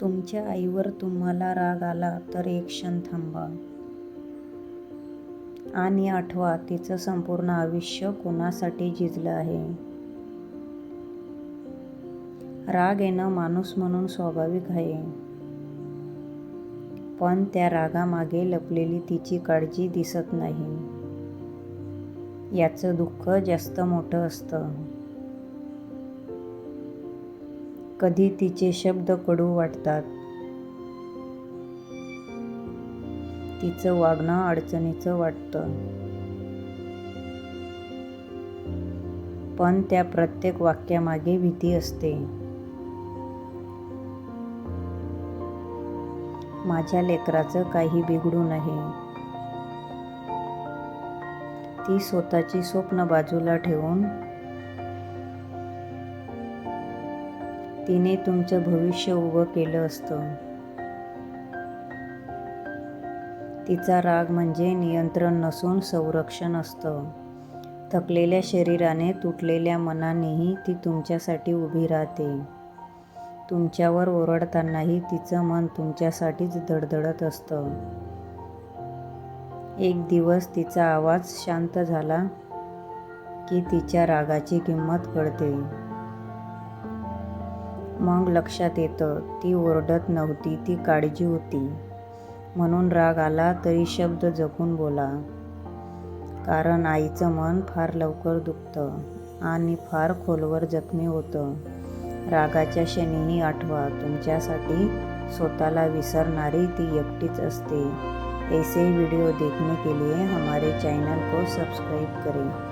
तुमच्या आईवर तुम्हाला राग आला तर एक क्षण थांबा आणि आठवा तिचं संपूर्ण आयुष्य कोणासाठी झिजलं आहे. राग येणं माणूस म्हणून स्वाभाविक आहे, पण त्या रागामागे लपलेली तिची काळजी दिसत नाही. याचं दुःख जास्त मोठं असतं. कधी तिचे शब्द कडू वाटतात, तिचं वागणं अडचणीचं वाटतं, पण त्या प्रत्येक वाक्यामागे भीती असते. माझ्या लेकराचं काही बिघडू नये. ती स्वतःची स्वप्न बाजूला ठेवून तिने तुमचं भविष्य उभं केलं असतं. तिचा राग म्हणजे नियंत्रण नसून संरक्षण असतं. थकलेल्या शरीराने, तुटलेल्या मनानेही ती तुमच्यासाठी उभी राहते. तुमच्यावर ओरडतानाही तिचं मन तुमच्यासाठीच धडधडत असतं. एक दिवस तिचा आवाज शांत झाला की तिच्या रागाची किंमत कळते. मग लक्षात येतं ती ओरडत नव्हती, ती काळजी होती. म्हणून राग आला तरी शब्द जपून बोला, कारण आईचं मन फार लवकर दुखतं आणि फार खोलवर जखमी होतं. रागाच्या क्षणीही आठवा, तुमच्यासाठी स्वतःला विसरणारी ती एकटीच असते. ऐसे वीडियो देखने के लिए हमारे चैनल को सब्सक्राइब करें.